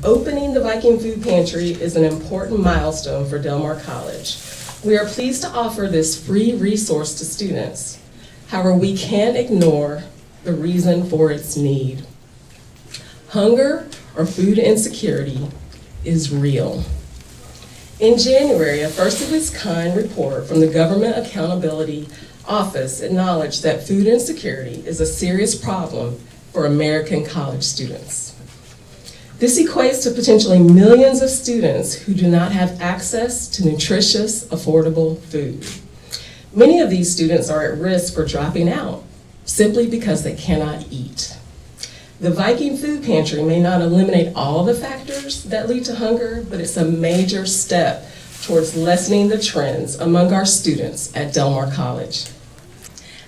Opening the Viking Food Pantry is an important milestone for Del Mar College. We are pleased to offer this free resource to students. However, we can't ignore the reason for its need. Hunger or food insecurity is real. In January, a first-of-its-kind report from the Government Accountability Office acknowledged that food insecurity is a serious problem for American college students. This equates to potentially millions of students who do not have access to nutritious, affordable food. Many of these students are at risk for dropping out simply because they cannot eat. The Viking Food Pantry may not eliminate all the factors that lead to hunger, but it's a major step towards lessening the trends among our students at Del Mar College.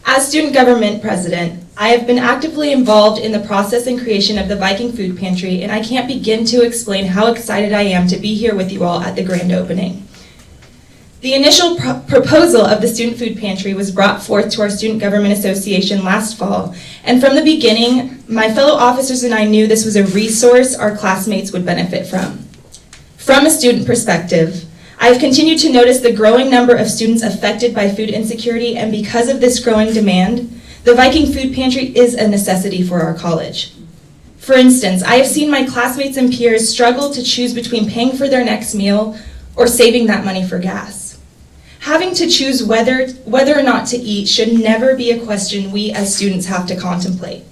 As student government president, I have been actively involved in the process and creation of the Viking Food Pantry, and I can't begin to explain how excited I am to be here with you all at the grand opening. The initial proposal of the Student Food Pantry was brought forth to our Student Government Association last fall, and from the beginning, my fellow officers and I knew this was a resource our classmates would benefit from. From a student perspective, I have continued to notice the growing number of students affected by food insecurity, and because of this growing demand, the Viking Food Pantry is a necessity for our college. For instance, I have seen my classmates and peers struggle to choose between paying for their next meal or saving that money for gas. Having to choose whether or not to eat should never be a question we as students have to contemplate.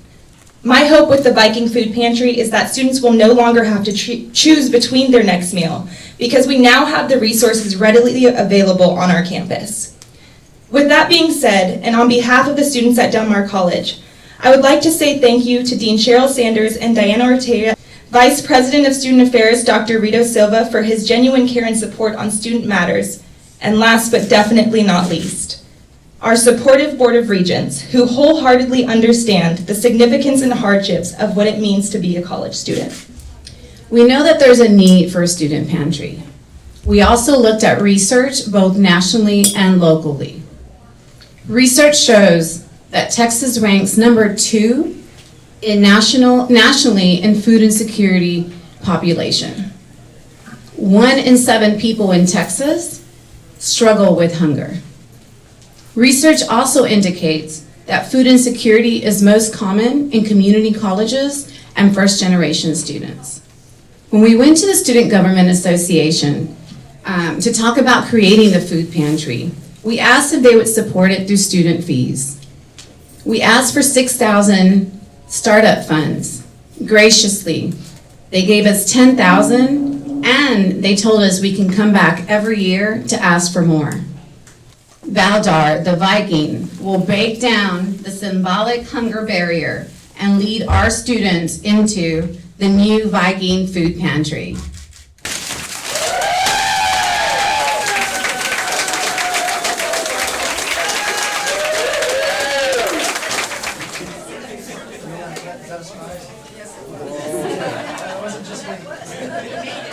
My hope with the Viking Food Pantry is that students will no longer have to choose between their next meal, because we now have the resources readily available on our campus. With that being said, and on behalf of the students at Del Mar College, I would like to say thank you to Dean Cheryl Sanders and Diana Ortega, Vice President of Student Affairs, Dr. Rito Silva, for his genuine care and support on student matters, and last but definitely not least, our supportive Board of Regents, who wholeheartedly understand the significance and hardships of what it means to be a college student. We know that there's a need for a student pantry. We also looked at research both nationally and locally. Research shows that Texas ranks number 2 nationally in food insecurity population. 1 in 7 people in Texas struggle with hunger. Research also indicates that food insecurity is most common in community colleges and first-generation students. When we went to the Student Government Association to talk about creating the food pantry, we asked if they would support it through student fees. We asked for 6,000 startup funds. Graciously, they gave us 10,000, and they told us we can come back every year to ask for more. Valdar, the Viking, will break down the symbolic hunger barrier and lead our students into the new Viking Food Pantry. That was just me.